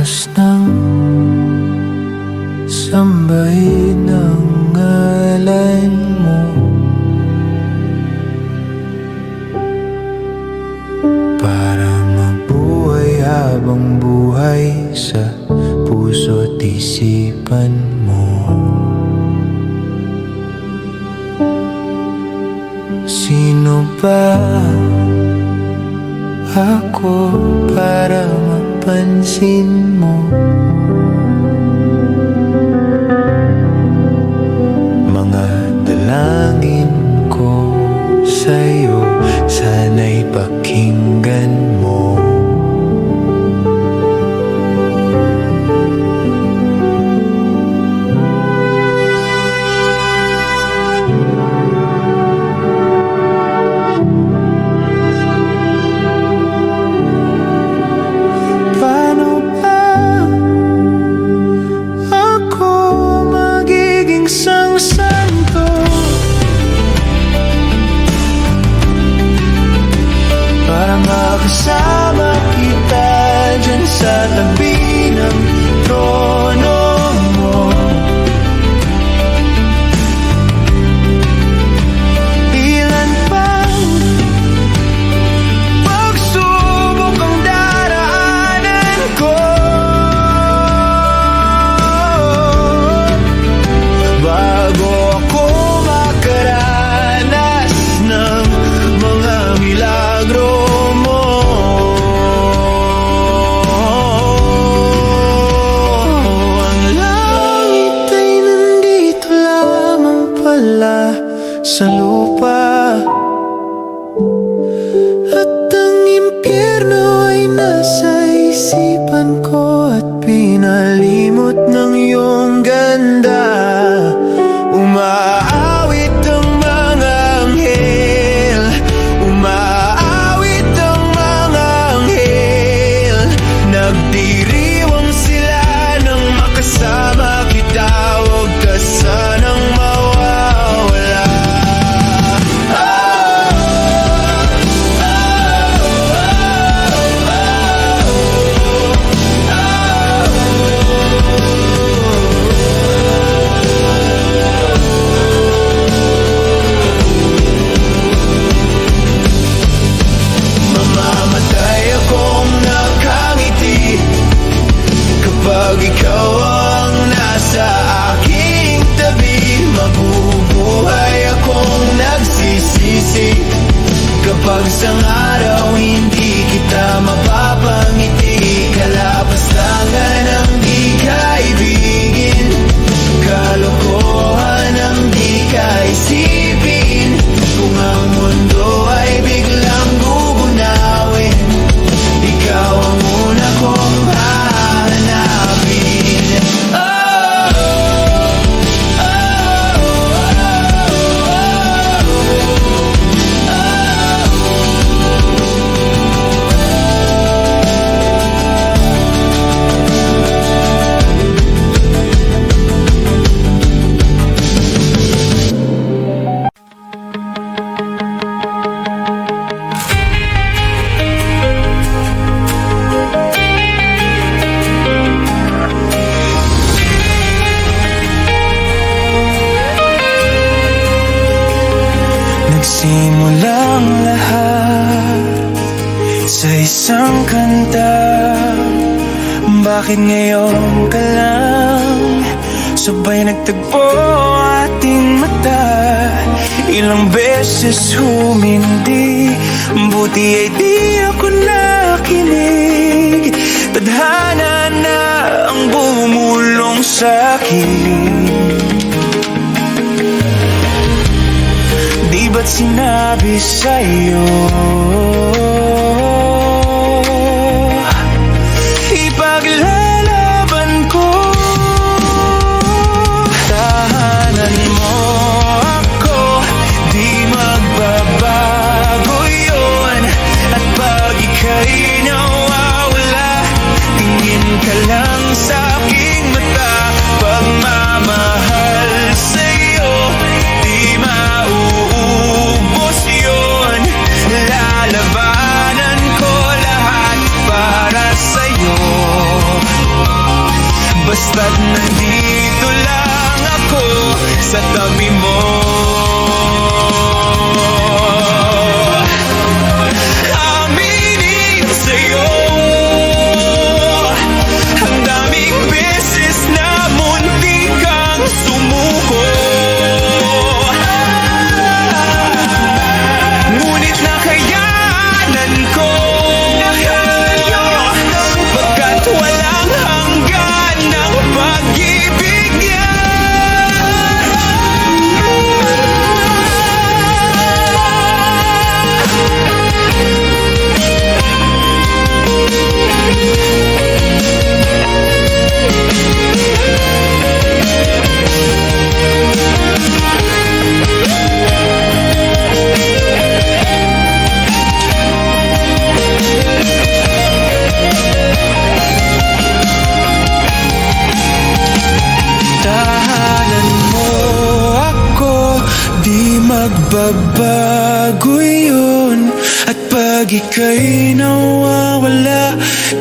oras nang sambahin ang ngalan mo. Para mabuhay habang buhay sa puso't isipan mo. Sino ba ako para mapansin mo? Mga dalangin ko sa'yo, sana'y pakinggan mo. Kasama kita dyan sa tabi ng trono mo. Ilan pang pagsubok ang daraanan ko, bago ako makaranas ng mga milagro. Sa lupa at ang impyerno ay nasa isipan ko, at pinalimot ng iyong ganda. Umaawit ang mga anghel, umaawit ang mga anghel. Nagdiriwang sila nang makasama kita, huwag ka sanang mawawala. Mamamatay akong nakangiti kapag ikaw ang nasa aking tabi. Mabubuhay akong nagsisisi kapag isang araw hindi kita mapapangiti. Kalapastangan ang di kaibigin, kalokohan ang di kaisipin. Kung ang mundo ay biglang gugunawin, ikaw ang una kong hahanapin. Nagsimulang lahat sa isang kanta. Bakit ngayon ka lang sabay nagtagpo ating mata? Ilang beses humindi, buti ay di ako nakinig. Tadhana na ang bumulong sa akin. Di ba't sinabi sa'yo ipaglalaban ko? Tahanan mo ako, di magbabago yun. At pag ika'y nawawala, tingin ka lang sa aking mata. Pagmamahal sa'yo, di mauubos yun. Basta't nandito lang ako sa tabi mo. Aminin sa'yo, ang daming beses na munti kang sumuko. Ngunit nakayanan ko, pagkat walang hanggan ng pag-ibig niya. Tahanan mo ako, di magbabago yun. At pag ika'y nawawala,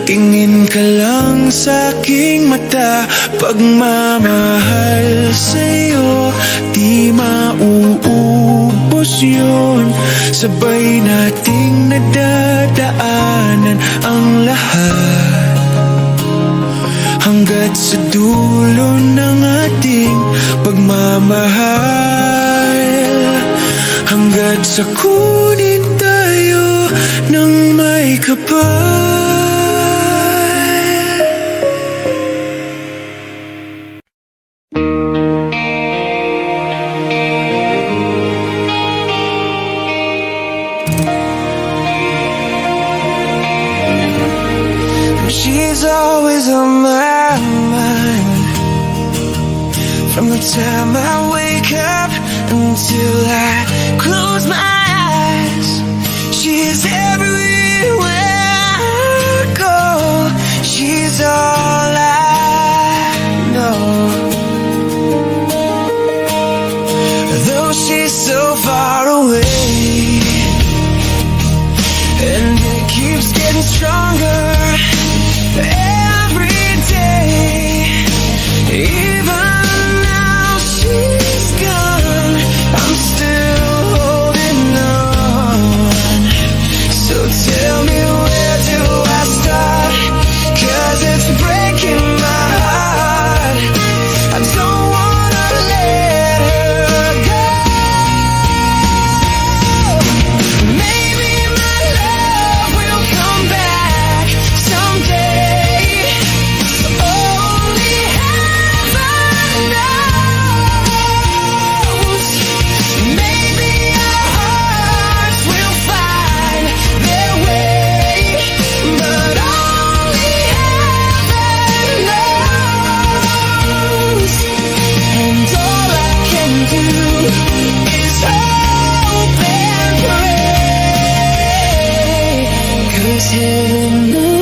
tingin ka lang sa aking mata. Pagmamahal sa'yo, di mauubos yun. Sabay nating nadadaanan ang lahat, hanggat sa dulo ng ating pagmamahal, hanggat sa kunin tayo ng may kapal. She's always on my mind, from the time I wake up until I close my eyes. She's everywhere I go. She's all I know. Though she's so far away, and it keeps getting stronger every day. Even now she's gone, I'm still holding on. So tell me, where do I start? 'Cause it's breaking my heart. I don't wanna let her go. Maybe my love will come back someday. Only heaven knows. Maybe our hearts will find their way, but only heaven knows. And all I can do is hope and pray, 'cause heaven knows.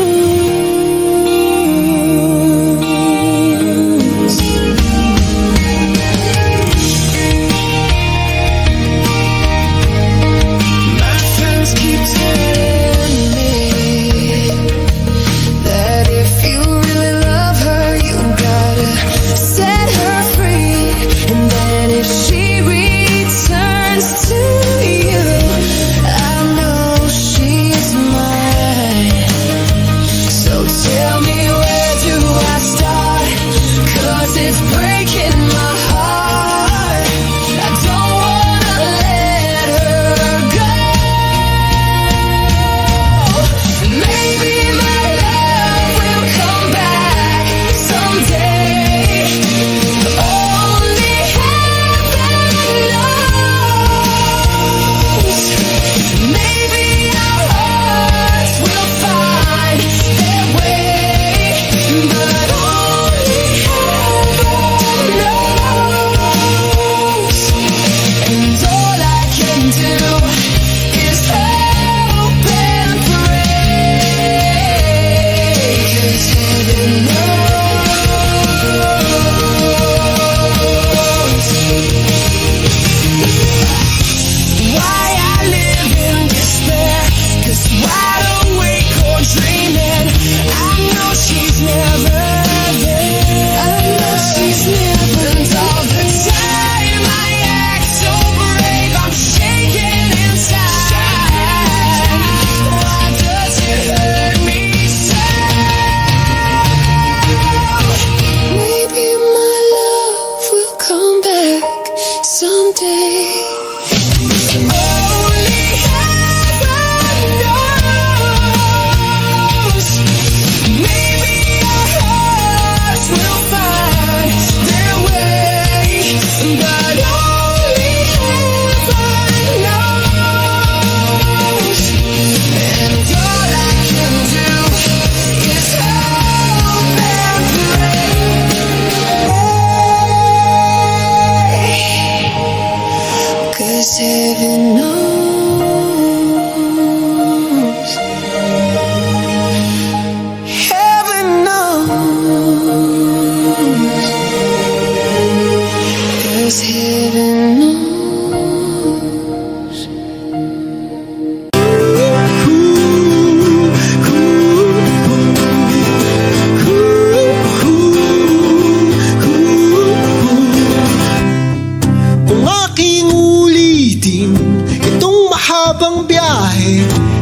My friends keep telling me that if you really love her, you gotta set her free. And then if she returns to you, I know she's mine.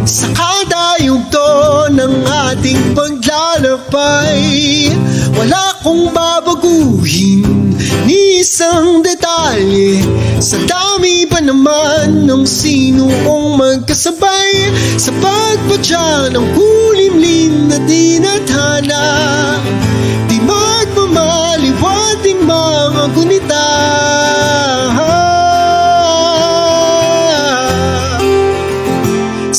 Sa kada yugto ng ating paglalakbay, wala kong babaguhin ni isang detalye. Sa dami pa naman ng sinuong magkasabay, sa pagpatya ng kulimlim na dinadhana, di magmamaliwating mga gunita.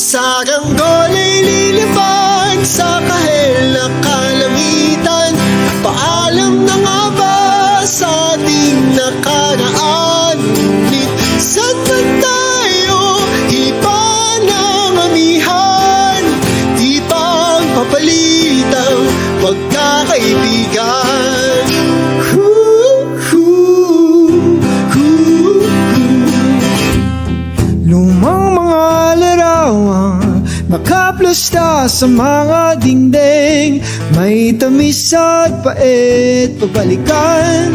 Saranggol ay lilipad sa kahel na kalangitan. Paalam na nga ba sa ating nakaraan? Ngunit saan man tayo iba ng amihan? Di pa papalit ang pagkakaibigan. Lumang mga larawang nakaplasta sa mga dingding, may tamis at pait pabalikan.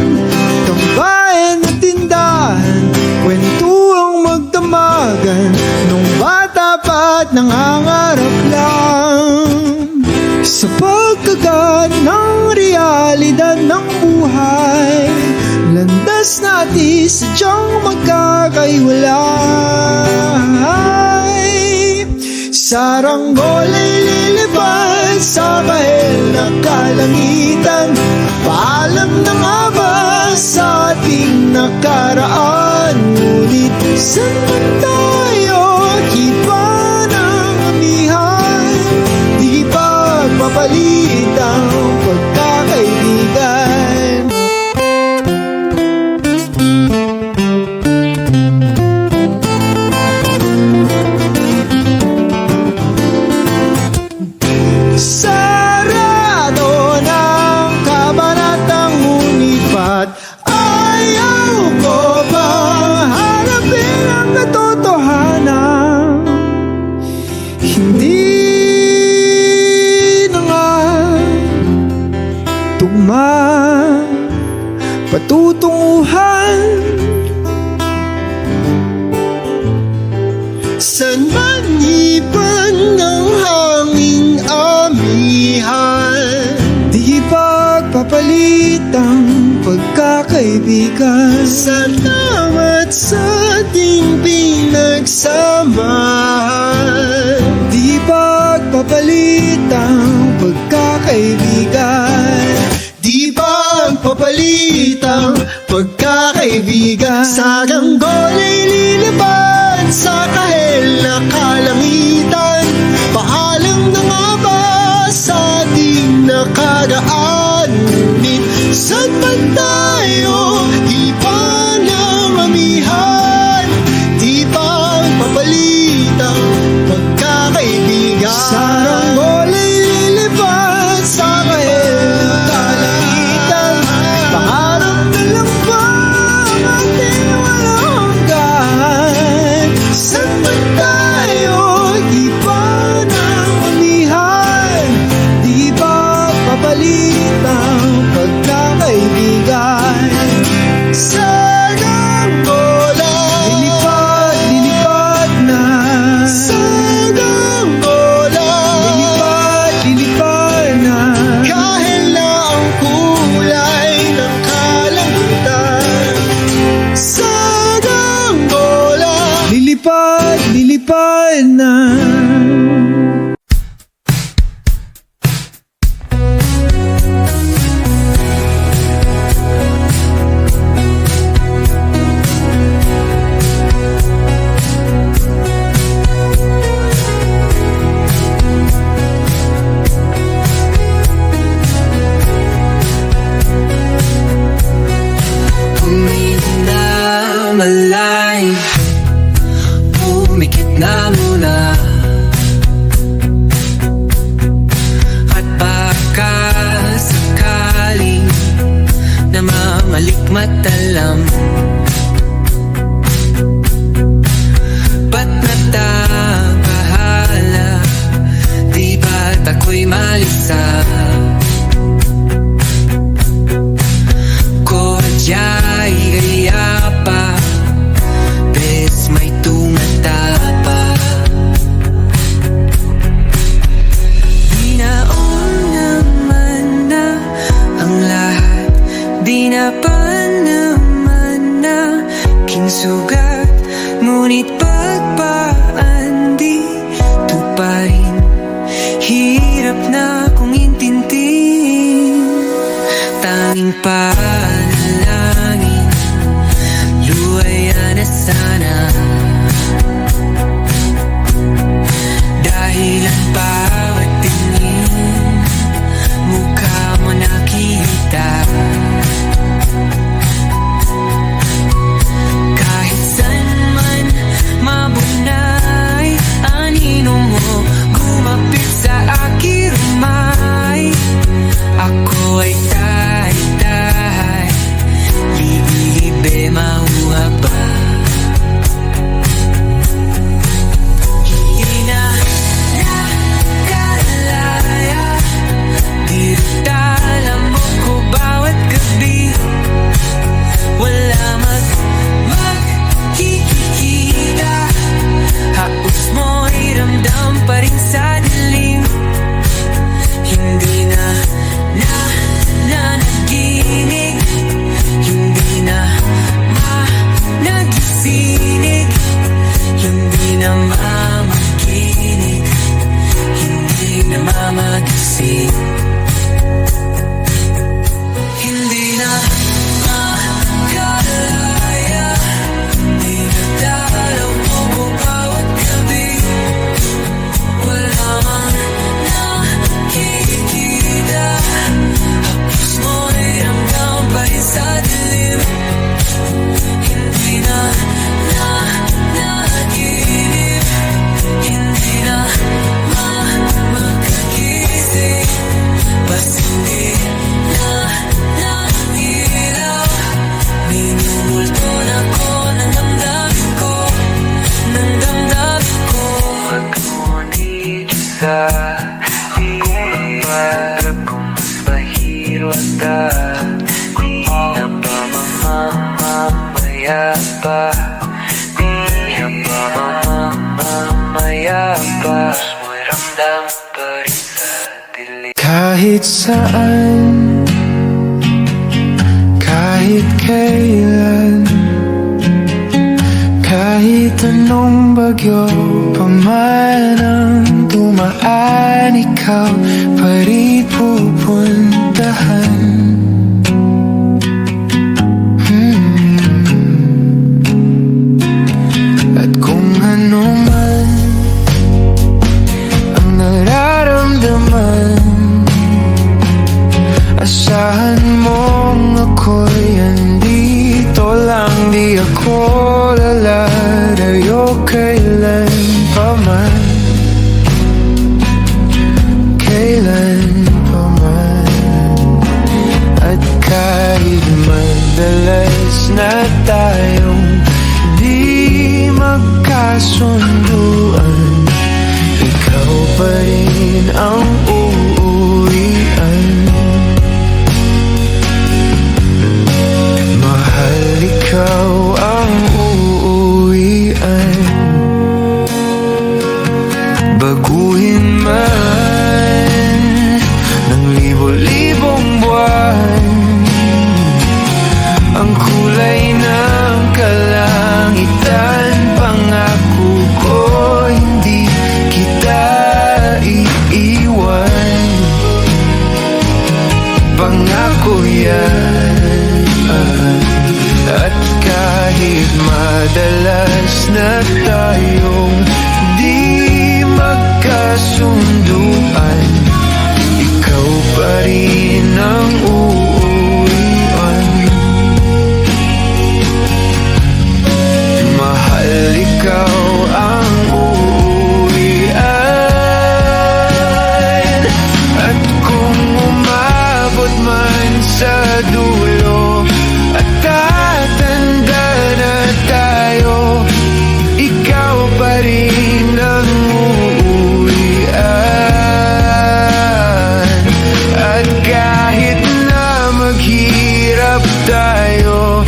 Tambayan at tindahan, kwentuang magdamagan, nung bata pa't nangangarap lang sa pagkagat ng realidad ng buhay. Landas natin sadyang magkakaiwalay. Saranggol ay lilipad sa kahel na kalangitan. Paalam na nga ba sa ating nakaraan? Ngunit saan man tayo iba ng amihan? Di pa mapalit ang pagkakaibigan. Sarado ng kabanatang unipat, ayaw ko bang harapin ang katotohanan? Hindi na nga tugma patutunguhan. San man iban ng hanging amihan, di pagpapalit ang pagkakaibigan. Salamat sa ating pinagsamahan, di pagpapalit ang pagkakaibigan. Di pagpapalit ang pagkakaibigan. Saranggol ay lilipad sa kahel na kalangitan. Paalam na nga ba sa ating nakaraan? Ngunit saan man tayo iba ng amihan? Di pa papalit ang pagkakaibigan. Saranggol ay lilipad sa kahel na kalangitan. Pangarap na lang ba ang ating walang hanggan? Saan man tayo iba ng amihan? Di ba papalit ang pagkakaibigan? Saranggol ay lilipad, lilipad na. Saranggol ay lilipad, lilipad na. Kahit na ang kulay ng kalangitan. Saranggol ay lilipad, lilipad na. Malay, pumikit na muna. At baka sakaling namamalikmat alam, ba't nagtabahala? Di ba't ako'y malisa? Kodya'y gaya pa, bes may tumata pa. aking panalangin, luwaya na sana. Dahil ang bawat tingin, mukha mo nakita. Kahit saan man mabunay, anino mo gumapit sa aking rumay. Ako ay tahay-tahay, libe mauha ba? Hindi na nakalaya, dirutala mo ko bawat gabi. Wala magkikita, haos mo'y ramdam pa rin sa dilim. Hindi na naginig, hindi na nagisinig, hindi na mamakinig, hindi na mamagising. Hindi na makalaya, di na dalaw mo ko bawat gabi. Wala mang nakikita, hapos mo'y ramdam pa rin sa dilim. Hindi na naginip, hindi na makagising. Basta hindi na ilaw, minumulto na ko ng damdamin ko, ng damdamin ko. Pag-ngunit sa hirap kung mas mahiro at di na ba mamamaya pa, di na ba mamamaya pa. Mo'y ramdam pa rin sa dilim. Kahit saan, kahit kailan, kahit anong bagyo pa man ang dumaan, ikaw pa rin pupuntahan. At kung ano man ang nararamdaman, asahan mong ako'y andito lang. Di ako lalalayo kailan pa man, kailan pa man. At kahit madalas na tayong di magkasunduan, ikaw pa rin ang uuwian. Mahal, ikaw ang uuwian. Baguhin man ng libo-libong buwan ang kulay ng kalangitan, pangako ko hindi kita iiwan. Pangako yan. At kahit madalas na tayong di magkasunduan, ikaw pa rin ang uuwian. Mahal, ikaw ang uuwian. At kung umabot man sa dulo at tatanda na tayo, ikaw pa rin ang uuwian. At kahit na maghirap tayo,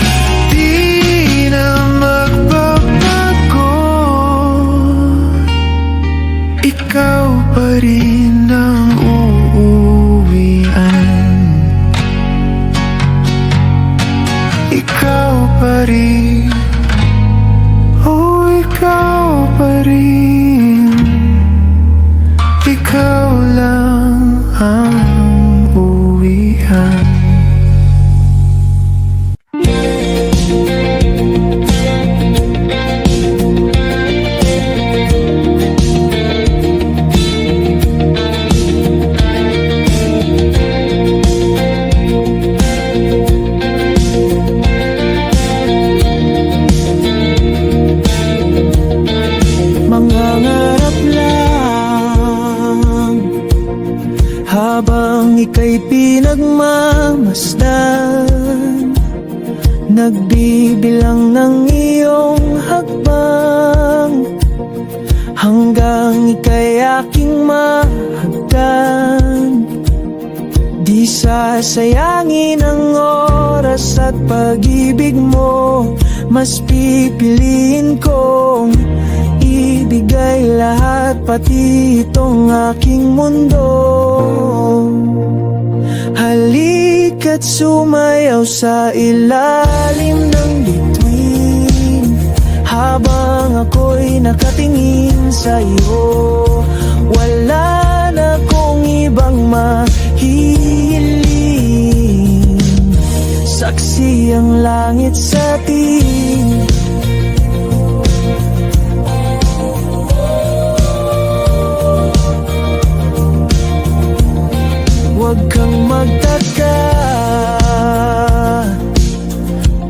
di na magbabago, ikaw pa rin ang uuwian. Ikaw pa rin, oh ikaw pa rin, ikaw lang ang uwian. ika'y pinagmamasdan, nagbibilang ng iyong hakbang, hanggang ika'y aking mahagdan. Di sasayangin ang oras at pag-ibig mo, mas pipiliin kong ibigay lahat, pati itong aking mundo. Halika't sumayaw sa ilalim ng bituin, habang ako'y nakatingin sa iyo. Wala na kong ibang mahihiling, saksi ang langit sa atin. Huwag kang magtaka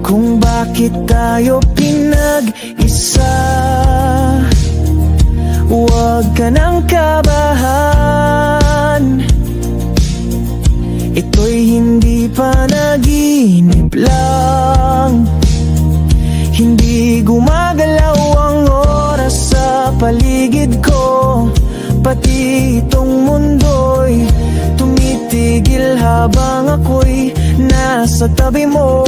kung bakit tayo pinag-isa. Huwag ka nang kabahan, ito'y hindi panaginip lang. Hindi gumagalaw ang oras sa paligid ko, pati itong mundo'y tumitigil habang ako'y nasa tabi mo.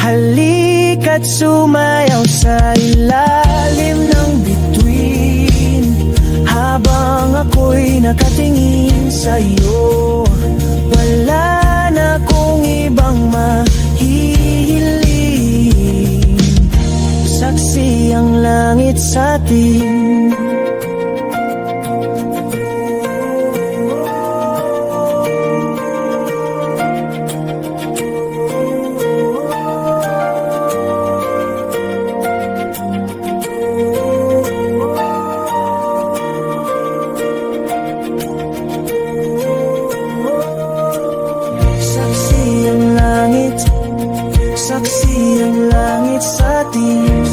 Halika't sumayaw sa ilalim ng bituin, habang ako'y nakatingin sa iyo. Wala na kong ibang mahihiling, saksi ang langit sa atin. Saksi ang langit sa atin.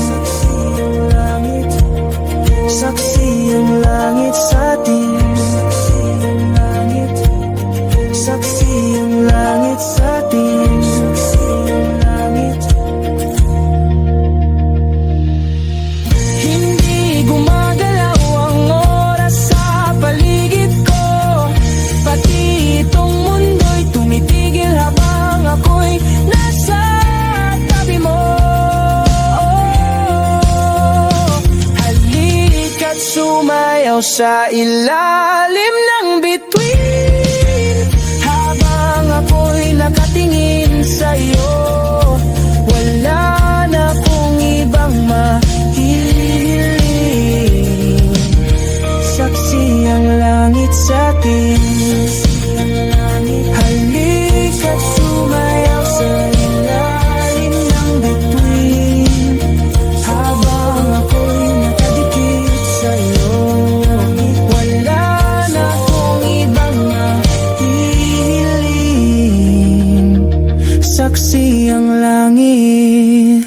Saksi ang langit sa atin. Saksi ang langit sa atin. Hindi gumagalaw ang oras sa paligid ko, pati itong mundo'y tumitigil habang ako'y nasa tabi mo. Halika't sumayaw sa ilalim ng bituin, habang ako'y nakatingin sa iyo. Wala na akong ibang mahihiling, saksi ang langit sa atin. Halika't sumayaw sa ilalim ng bituin, habang ako'y nakadikit sa iyo. Wala na akong ibang mahihiling, saksi ang langit.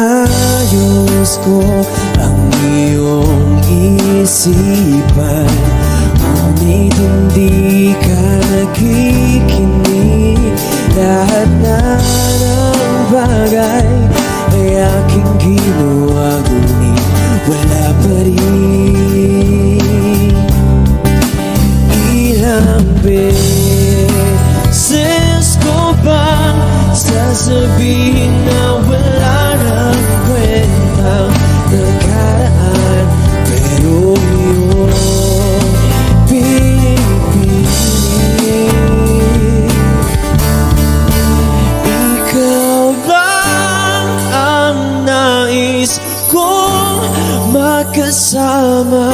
Inaayos ko ang iyong isipan, ngunit hindi ka nakikinig. Lahat na ng bagay ay aking ginawa, ngunit wala pa rin. Ilang beses ko bang sasabihin na wala nang kwentang nakaraan, pero iyong pinipilit. Ikaw ba ang nais ko? magkasama.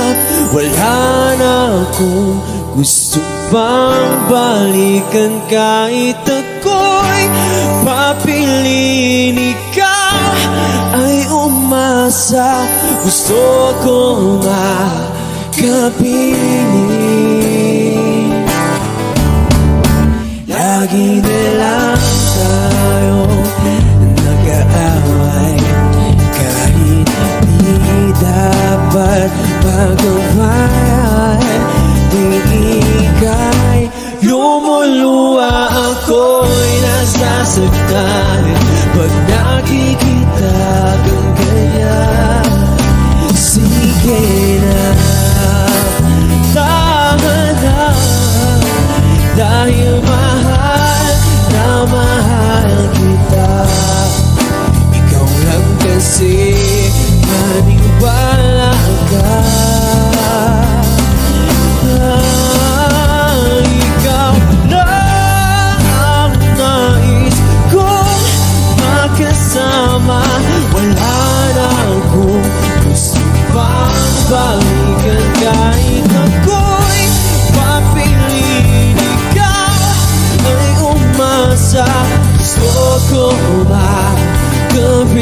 Wala na akong gusto pang balikan. Kahit ako'y papiliin, ikaw ay umasa. Gusto kong makapiling. Lagi na lang tayo nag-aaway, kahit di dapat pag-awayan. Di ika'y lumuluwa, ako'y nasasaktan pag nakikita kang ganyan. Sige na, tama na, dahil mahal na mahal kita. Ikaw lang kasi maniwala ka. Ikaw lang ang nais kong makasama. Wala na akong gusto pang balikan. Kahit ako'y papiliin, ikaw ay umasa. Gusto ko makapiling.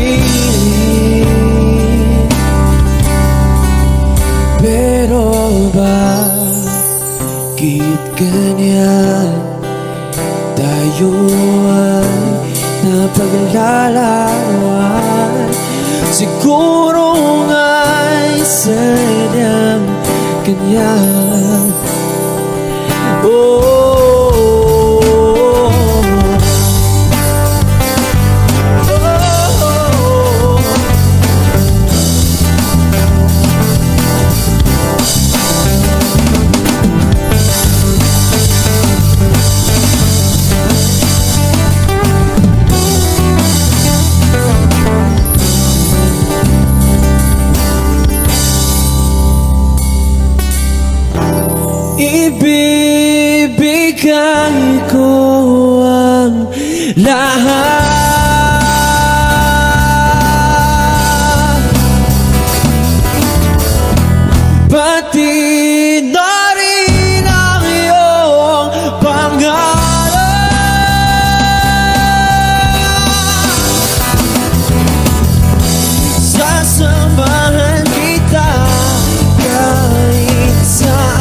Pero bakit ganyan? Tayo ay napaglalawan. Siguro nga'y sadyang ganyan. Oh, ibibigay ko ang lahat, pati na rin ang iyong pangalan. Sasamahan kita kahit saan,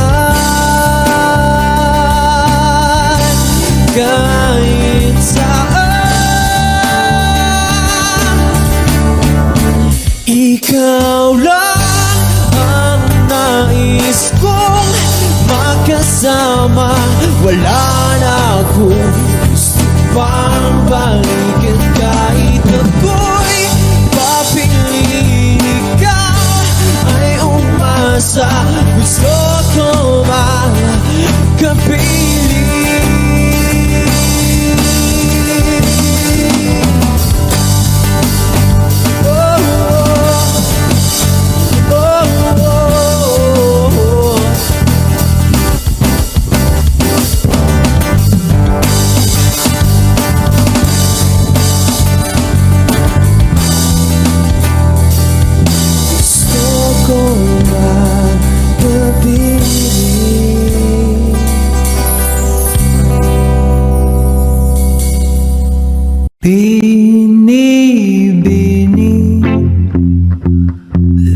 kahit saan. Ikaw lang ang nais kong makasama. Wala na akong gusto pang balikan. Kahit ako'y papiliin, ikaw ay umasa. Gusto ko makapiling. Binibini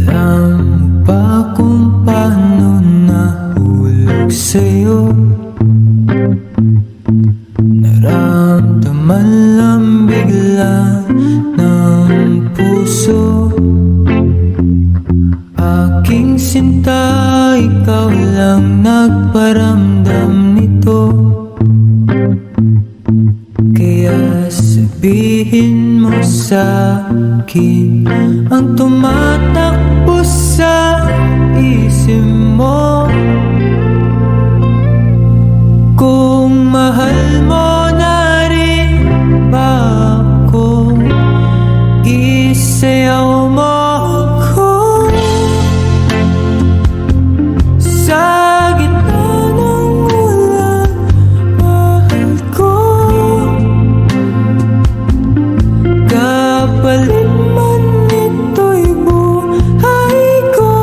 lang ba kung paano nahulog sa'yo? Naramdaman lang bigla ng puso. Aking sinta, ikaw lang nagparamdam nito. Kaya sabihin mo sa'kin ang tumatakbo sa isip mo. Kung mahal mo na rin ba ako, isayaw mo ako. Sa gitna ng ulan, mahal ko. Kapalit man ito'y buhay ko.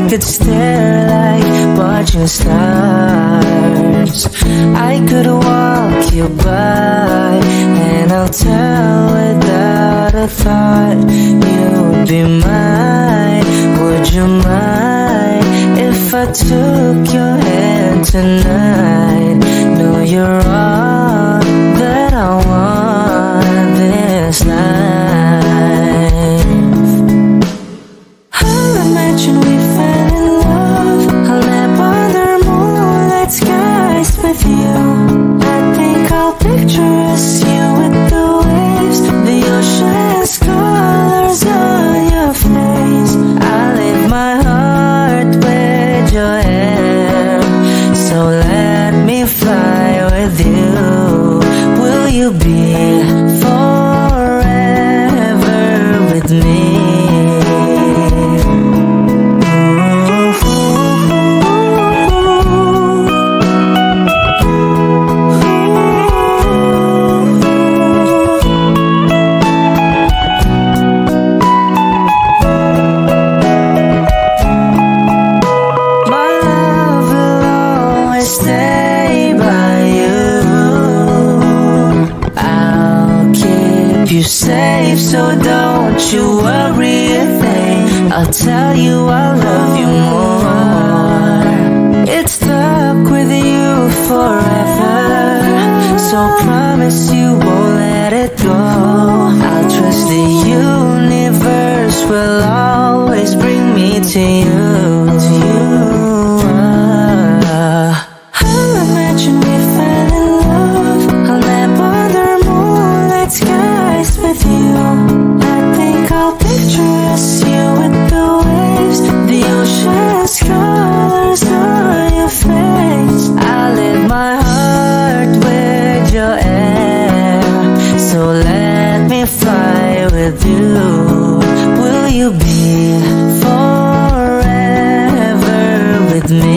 could stare like watching stars. I could walk you by, and I'll tell without a thought you'd be mine. Would you mind if I took your hand tonight? No, you're all that I want this life. I'll imagine we fell in love. I'll nap under moonlight skies with you. I think I'll picture us, you with the waves, the ocean's colors on your face. I leave my heart with your hair, so let me fly with you. Will you be forever with me? You safe, so don't you worry a thing. I'll tell you I love you more. It's stuck with you forever, so promise you won't let it go. I'll trust the universe will always bring me to you. I'll imagine we fell in love. I'll nap under moonlight skies with you. I think I'll picture us, you with the waves, the ocean's colors on your face. I leave my heart with your air, so let me fly with you. Will you be forever with me?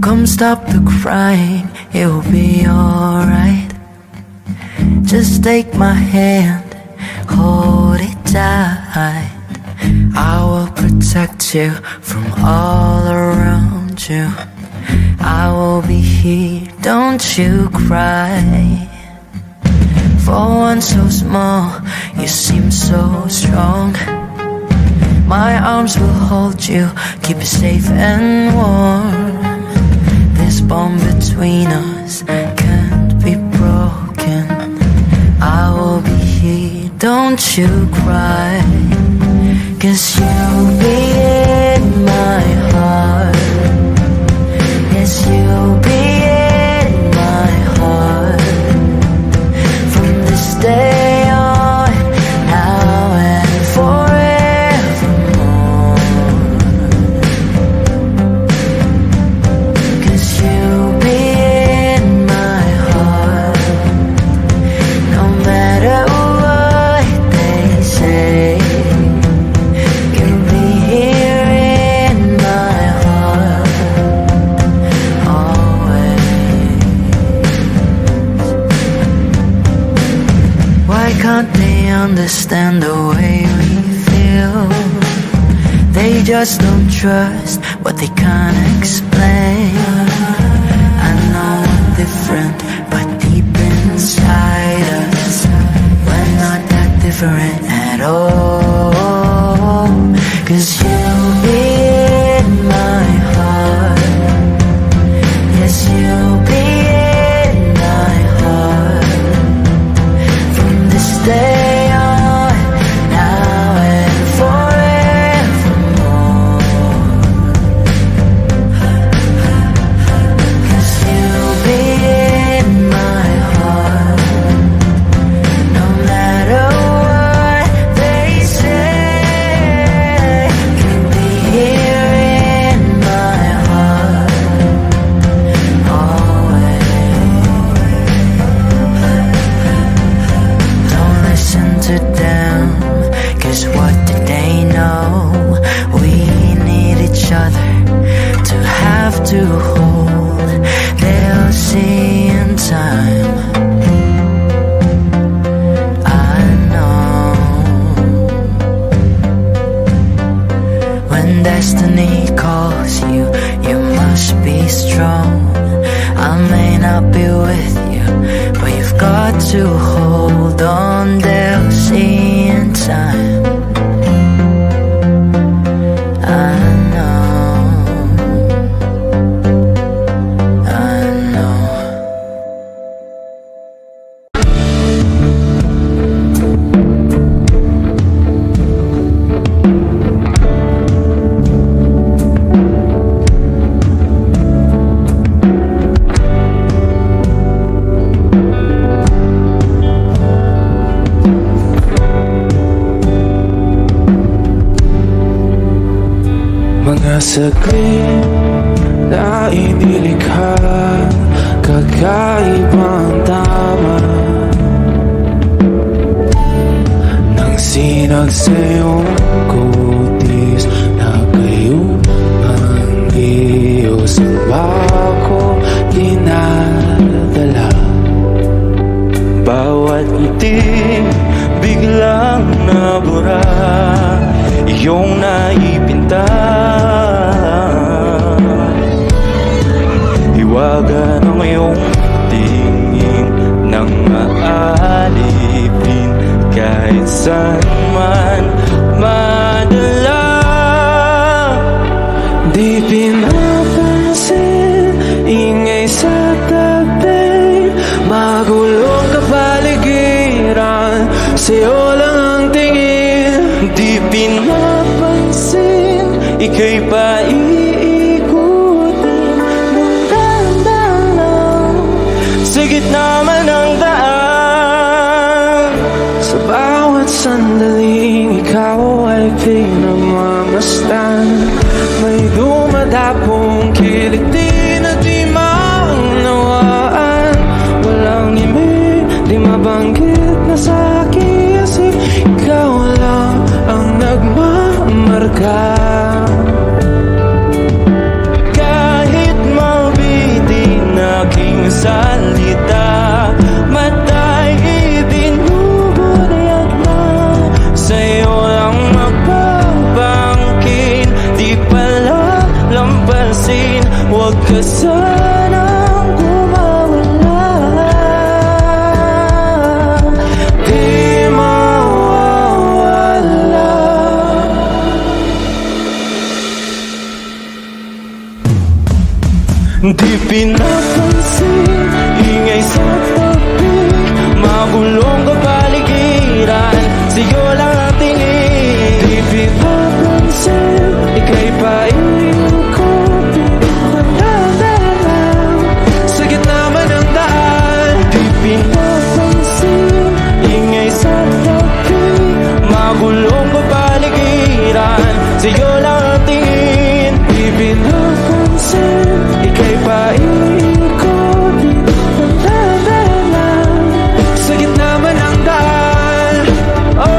Come stop the crying, it will be alright. Just take my hand, hold it tight. I will protect you from all around you. I will be here, don't you cry. For one so small, you seem so strong. My arms will hold you, keep you safe and warm. This bond between us can't be broken. I will be here, don't you cry. 'Cause you'll be in my heart. Yes, you'll be in my heart. From this day on, now and forevermore. 'Cause you'll be in my heart. No matter what they say, you'll be here in my heart, always. Why can't they understand the way we feel? They just don't trust what they can't explain. I know we're different, but deep inside us, we're not that different at all. 'Cause you'll be in my heart. Yes, you'll be in my heart. From this day on, now and forevermore. 'Cause you'll be in my heart. to them, 'cause what did they know? We need each other to have to hold. They'll see in time, I know. When destiny calls you, you must be strong. I may not be with you, but you've got to hold on. They'll see in time, I know, I know. Mga saglit na inilikha, kakaibang tama nang sinag sa iyong kutis na kayo ang Diyos ang bako dinadala. Bawat ngiti biglang nabura, iyong naipinta. Hiwaga ng iyong tingin nang maalipin, kahit saan man madala. Di pinapansin, ingay sa tabi, magulong kapaligiran, sa'yo lang ang tingin. Di pinapansin, ika'y paiikutin ng dahan-dahan sa gitna man ng daan. Sa bawat sandaling ikaw ay pinagmamasdan, may dumadapong kiliti na di maunawaan. Walang imig, di mabanggit na sa aking isip, ikaw lang ang nagmamarka. Kahit mabitin aking salita, matay ibinubunayag na, sa'yo lang magbabangkin. Di pala lampasin, huwag ka sanang kumawala. Di mawawala. Di pinapansin, ingay sa tabi, magulong kapaligiran, sa'yo lang ang tingin. Di pinapansin, ika'y paiikutin ng dahan-dahan sa gitna man ng daan. Di pinapansin, ingay sa tabi, magulong kapaligiran, sa'yo lang ang tingin. Di pinapansin, ika'y paiikutin ng dahan-dahan sa gitna man ng daan. Oh,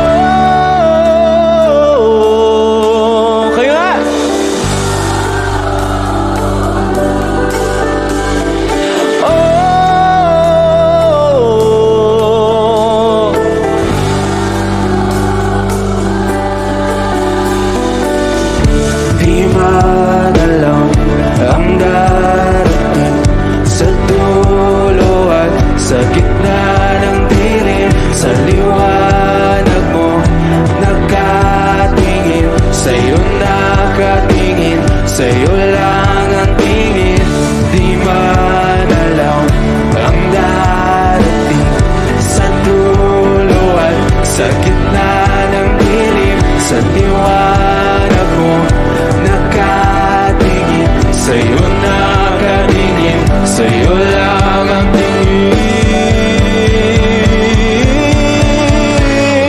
kayo nga! Oh, di madalaw ang darating sa dulo at sa gitna ng dilim. Sa liwanag mo nakatingin, sa'yo nakatingin, sa'yo lang ang tingin. Di madalaw ang darating sa dulo at sa gitna ng dilim. Sa liwanag mo nakatingin, sa'yo nakatingin, sa'yo lang ang tingin.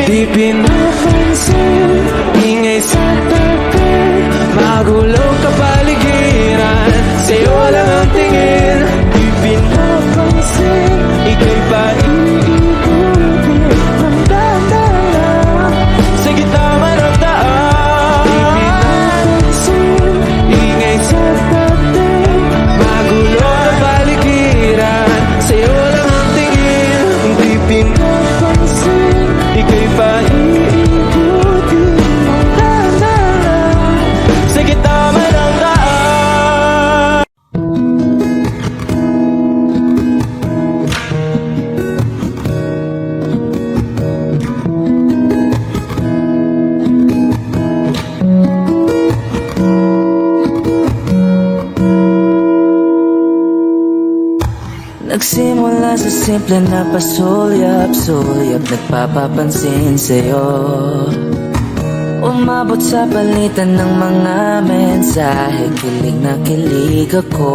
Di pinapansin, ingay sa tabi, magulong kapaligiran, sa'yo lang ang tingin. Di pinapansin, ika'y paiikutin ng dahan-dahan Nagsimula sa simple na pasulyap-sulyap, nagpapapansin sa'yo. Umabot sa palitan ng mga mensahe, kilig na kilig ako.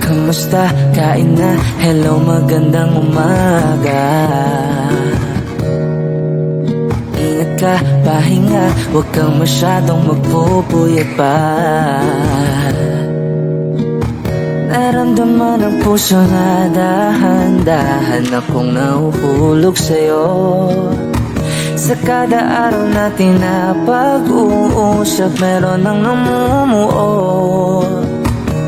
Kamusta? Kain na? Hello, magandang umaga. Ingat ka, pahinga, huwag kang masyadong magpupuyat pa. Naramdaman ang puso na dahan-dahan akong nahuhulog sa'yo. Sa kada araw natin na pag-uusap, meron nang namumuo.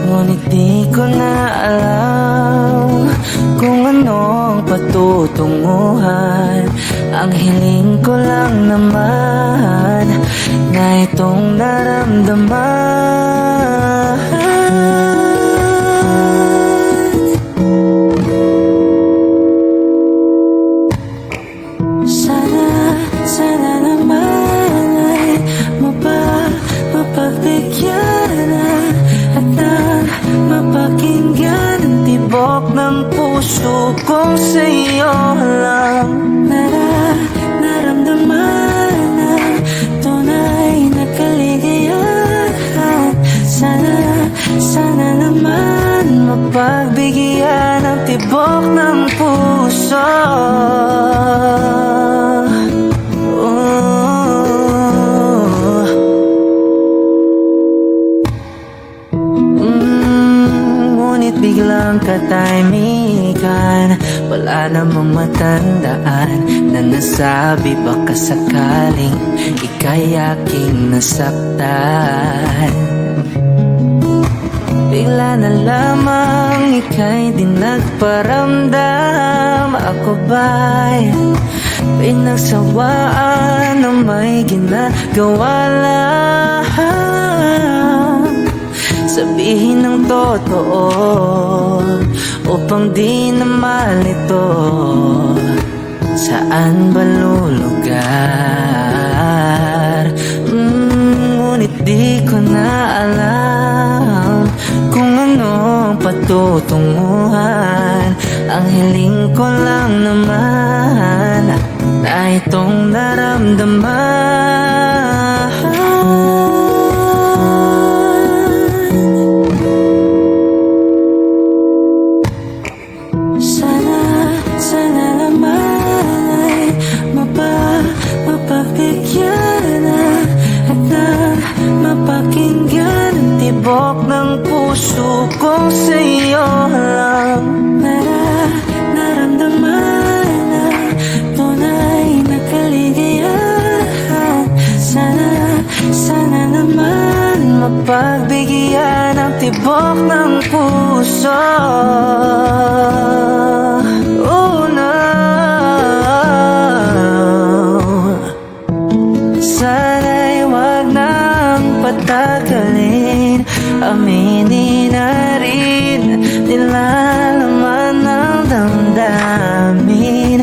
Ngunit di ko na alam kung ano ang patutunguhan. Ang hiling ko lang naman na itong naramdaman. Sana naman ay mapagbigyan at mapakinggan ang tibok ng puso kong sa'yo lang. Naramdaman na tunay na kaligayahan. Sana naman mapagbigyan ang tibok ng puso. Ngunit biglang katahimikan, wala namang matandaan na nasabi baka sakaling ika'y aking nasaktan. Bigla na lamang ika'y di nagparamdam. Ako ba'y pinagsawaan na may ginagawa lang? Sabihin ng totoo upang di na malito. Saan ba lulugar? Ngunit di ko na alam kung ano ang patutunguhan. Ang hiling ko lang naman na itong naramdaman. Sana naman ay mapagbigyan at mapakinggan ang tibok ng puso kong sa'yo lang. Naramdaman na tunay na kaligayahan. Sana naman mapagbigyan ang tibok ng puso. Oh no, sana'y wag nang patagalin. Aminin na rin nilalaman ng damdamin.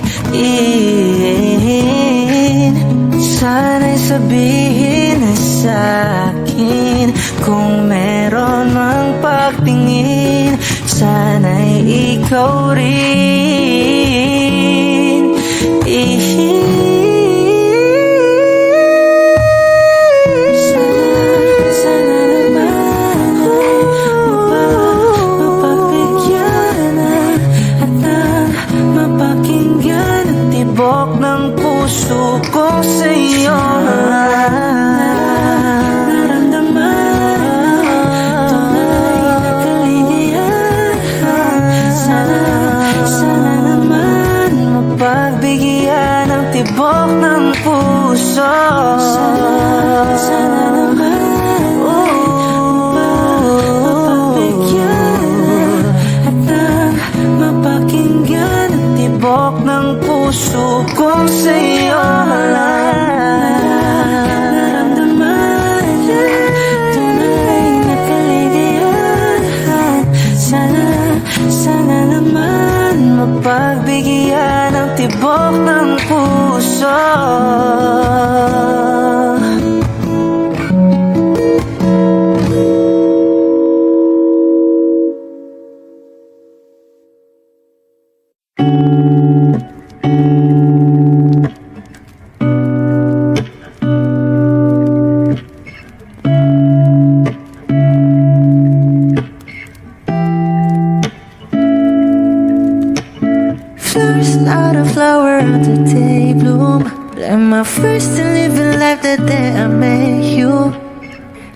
Sana'y sabihin na sa'kin kung meron mang pagtingin. Sana'y ikaw rin. Sana naman mapagbigyan at mapakinggan ang tibok ng puso kong sa'yo lang. Pagbigyan ng tibok ng puso. Sana naman mapagbigyan at mapakinggan ang tibok ng puso kong sa'yo lang. Naramdaman tunay na kaligayahan. Sana naman mapagbigyan ang tibok ng puso. day bloom. Like my first to living life the day I met you.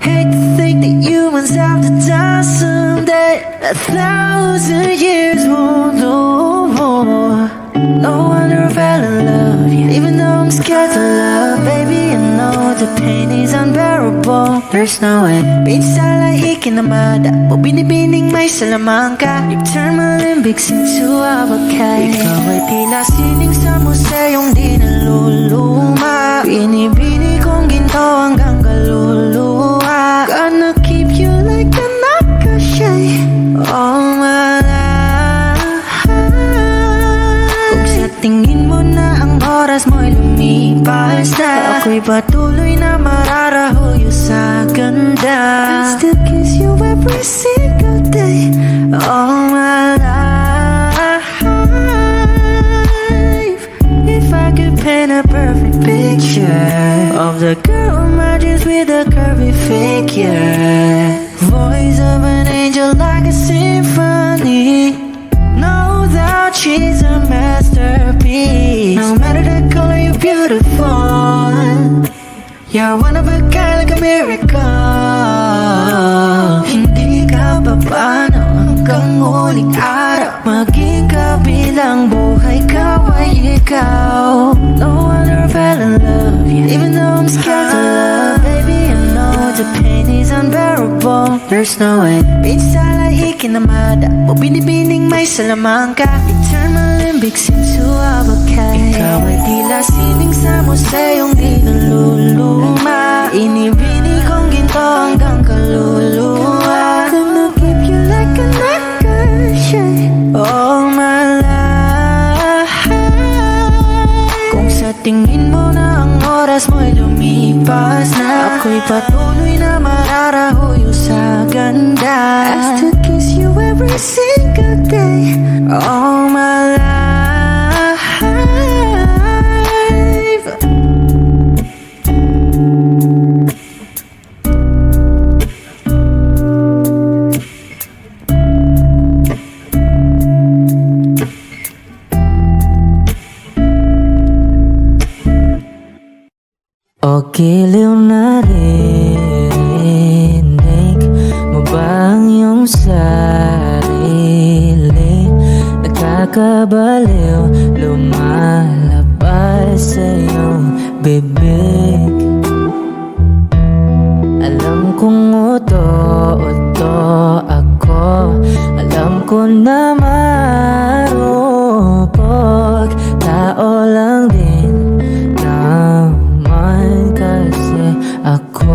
Hate to think that humans have to die someday. 1,000 years won't do more. No wonder I fell in love, yeah. Even though I'm scared to love, baby, I know the pain is unbearable. There's no way. Minsan lahi kinamada, o binibining may salamangka. You've turned my limbics into avocado. Ikaw ay tila sining sa museyong di naluluma. Binibini kong ginto hanggang kaluluwa. Gonna keep you like a nakashay all my life. Kung sa tingin mo na ang oras mo'y lumipas na, ako'y patuloy na mararahuyo sa ganda. I still kiss you every single day all my life. If I could paint a perfect picture of the girl in my dreams with a curvy figure, voice of an angel like a symphony, no doubt she's a masterpiece. No matter the color, you're beautiful. You're one of a kind, like a miracle. Hindi ka pa paano hanggang huling araw. Maging kabilang buhay ka ay ikaw. No wonder I fell in love, yeah. Even though I'm scared to love, baby, I know the pain is unbearable. There's no way. Minsan lahi kinamada, o binibining may salamangka. You turn my limbics into avocado. Ikaw ay tila sining sa museyong di naluluma. Inibini kong ginto hanggang kaluluwa. Gonna keep you like a nakashay all my life. Kung sa tingin mo na ang oras mo'y lumipas na, ako'y patuloy na mararahuyo sa ganda. I still kiss you every single day all my life. O giliw na rinig mo ba ang iyong sarili? Nakakabaliw, lumalabas sa iyong bibig. Alam kong uto-uto ako, alam ko na marupok. Tao lang din naman kasi ako.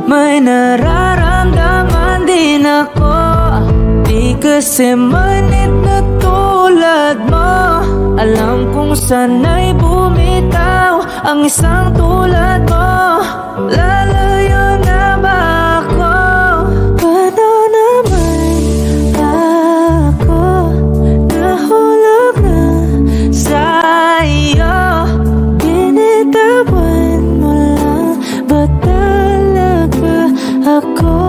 May nararamdaman din ako, di kasi manit na tulad mo. Alam kong sana'y bumitaw ang isang tulad mo. Lalayo na ba ako? Paano naman ako nahulog na sa'yo? Binitawan mo lang ba talaga ako?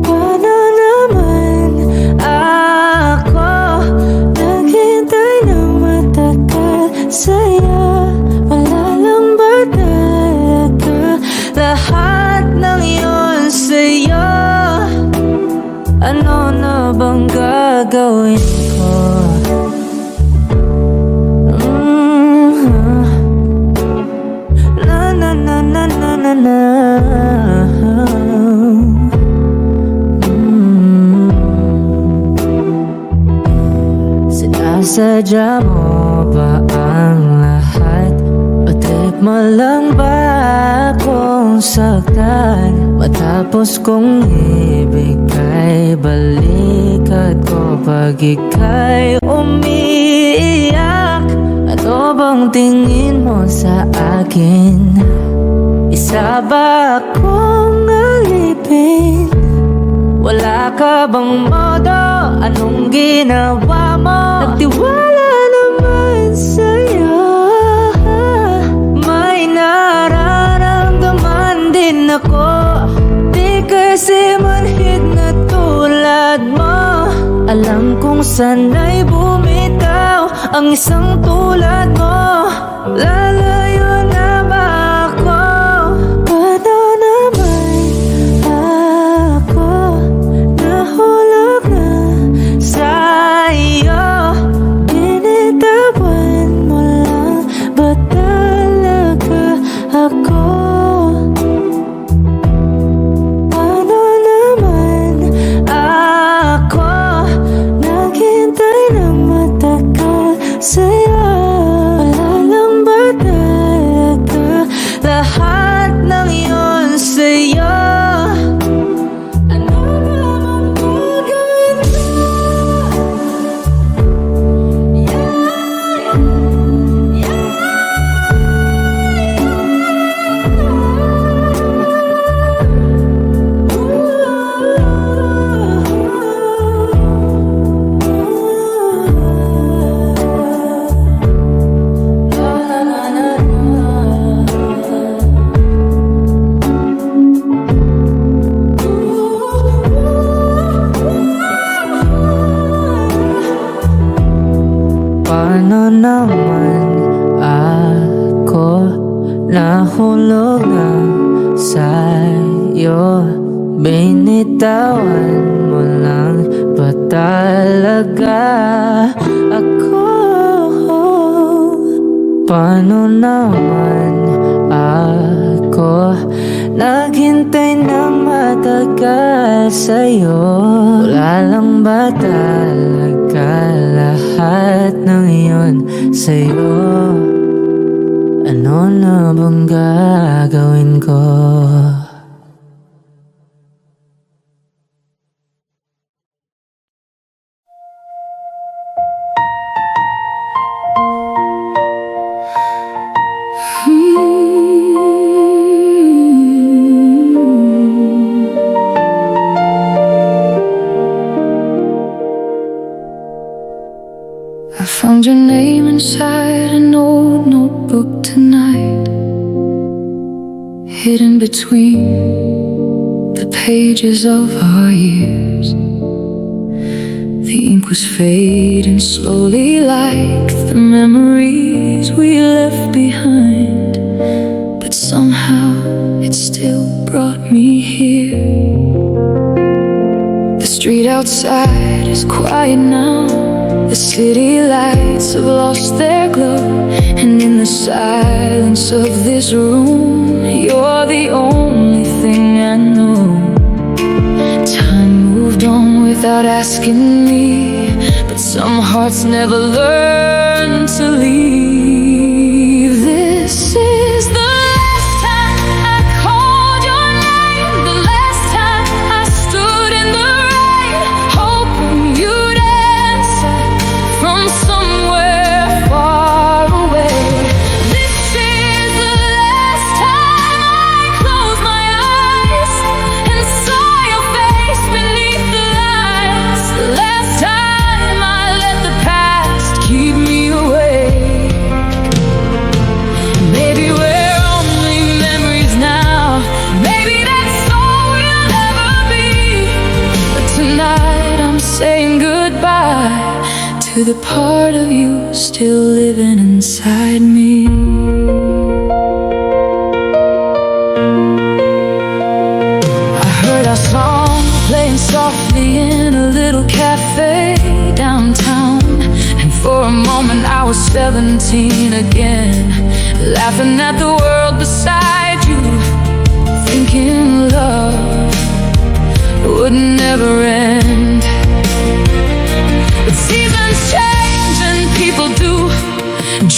Paano naman ako naghintay ng matagal sa'yo? Wala lang ba talaga lahat ng yun sa'yo? Ano na bang gagawin ko? Na na na na na na na. Sinasadya mo ba ang lahat? O trip mo lang ba akong saktan? Matapos kong ibigay balikat ko pag ika'y umiiyak. Ano bang tingin mo sa akin? Isa ba akong alipin? Wala ka bang modo? Anong ginawa mo? Nagtiwala naman sa'yo. May nararamdaman din ako, di kasi manhid na tulad mo. Alam ko kung sana'y bumitaw ang isang tulad mo. Lalayo na ba ako? Paano naman ako nahulog na sa'yo? Binitawan mo lang ba talaga ako? Paano naman ako naghintay ng matagal sa'yo? Wala lang ba talaga lahat ng yun sa'yo? Ano naman gagawin mo? Paano naman ako nahulog na sa'yo? Binitawan mo lang ba talaga ako? Paano naman ako naghintay ng matagal sa'yo? Wala lang ba talaga lahat ng iyon sa'yo? Ano na bang gagawin ko? I found your name inside an old notebook tonight, hidden between the pages of our years. The ink was fading slowly like the memories we left behind, but somehow it still brought me here. The street outside is quiet now. The city lights have lost their glow, and in the silence of this room, you're the only thing I know. Time moved on without asking me, but some hearts never learn to leave. This is the last time I called your name, the last time I stood in the rain, hoping you'd answer from somewhere far away. This is the last time I closed my eyes and saw your face beneath the lights. The last time I let the past keep me away. Maybe we're only memories now. Maybe that's all we'll ever be. But tonight I'm saying goodbye to the part of you still living inside me. I heard our song playing softly in a little cafe downtown, and for a moment I was 17 again, laughing at the world beside you, thinking love would never end. But seasons change and people do.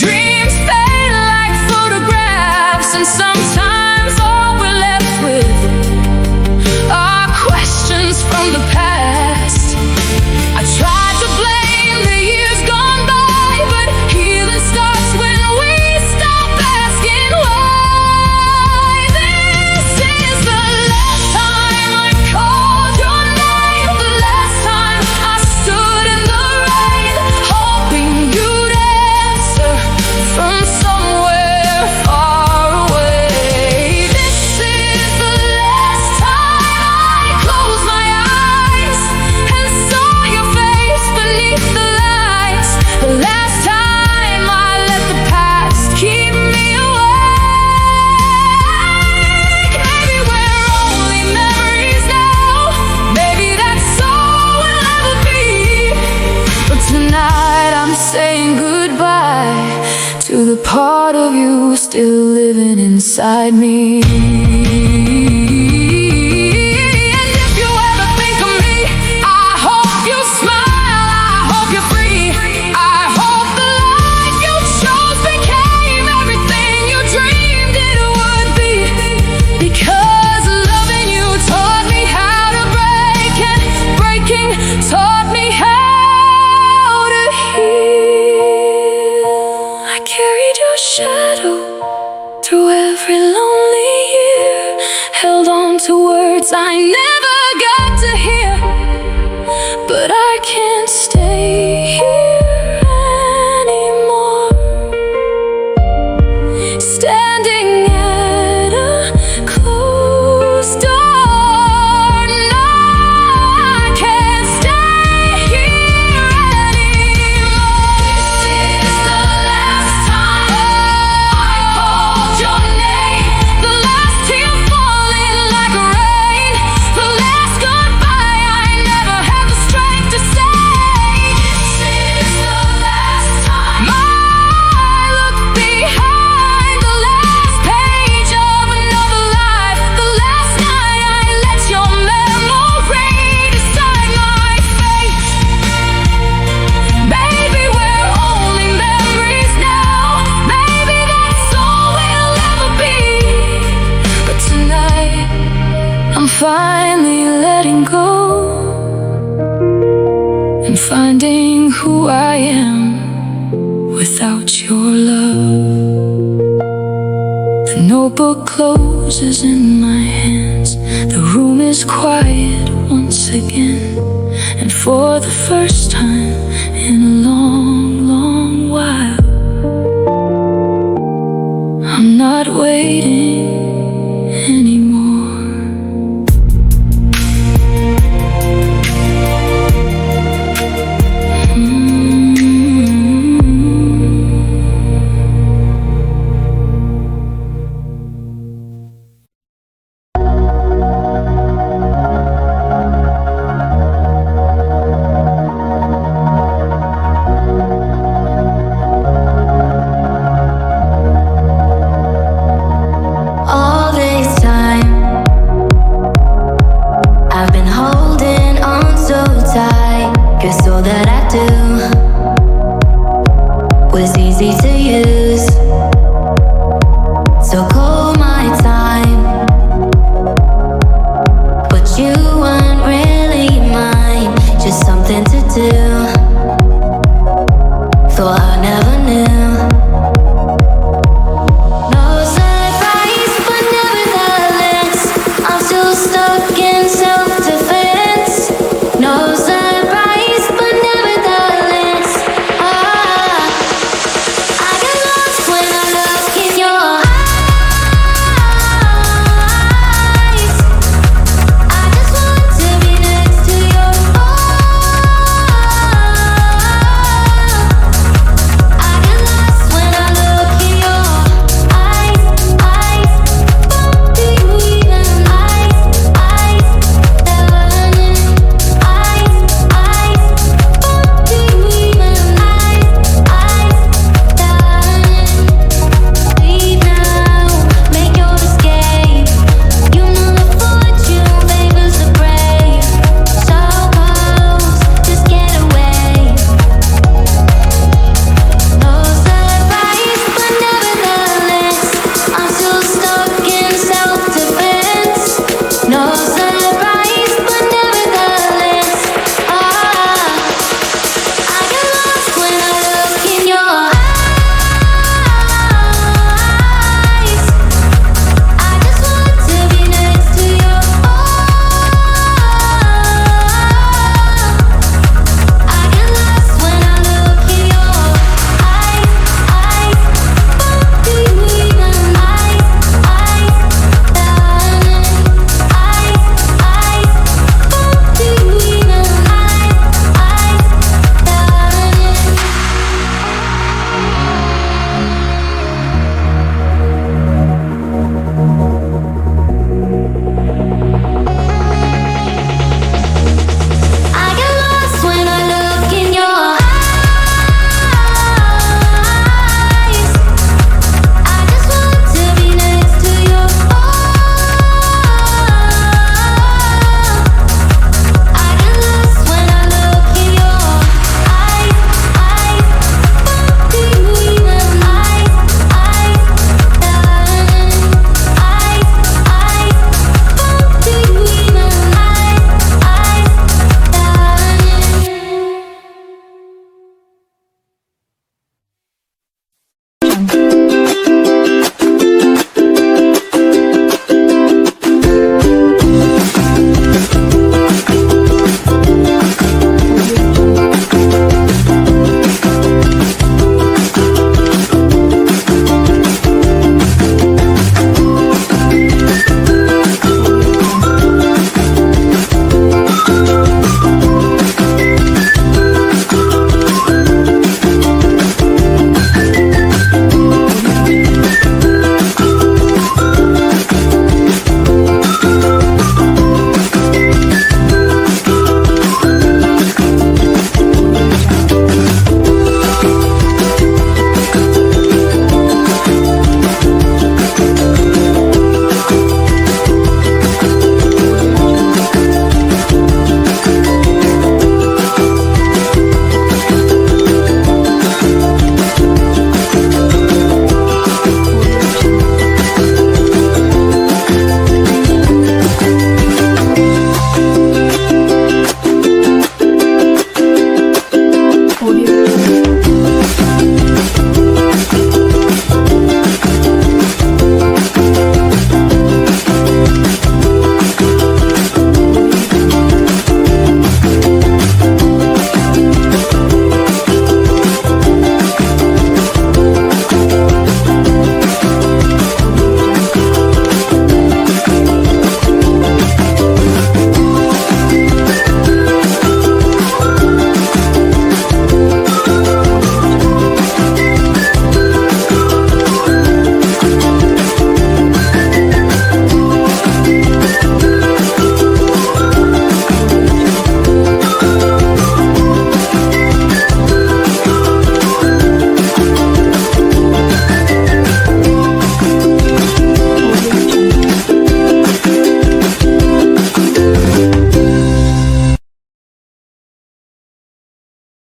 Dreams fade like photographs, and sometimes all we're left with are questions from the past. I tried to blame the years gone by, but healing starts when we stop asking why. This is the last time I called your name, the last time saying goodbye to the part of you still living inside me. And if you ever think of me, I hope you smile, I hope you're free. I hope the life you chose became everything you dreamed it would be. Because loving you taught me how to break, and breaking taught me how to heal. I carried your shadow through every lonely year, held on to words I never got to hear. But I can't stay here anymore, standing at a closed door. No, I can't stay here anymore. This is the last time I called your name, the last tear falling like rain, the last goodbye I never had the strength to say. This is the last time I look behind, the last page of another life, the last night I let your memory decide my fate. Baby, we're only memories now. Maybe that's all we'll ever be. But tonight, I'm finally letting go and finding who I am without your love. The notebook closes in my hands. The room is quiet once again. And for the first time in a long, long while, I'm not waiting anymore. All this time, I've been holding on so tight, 'cause all that I do was easy to use.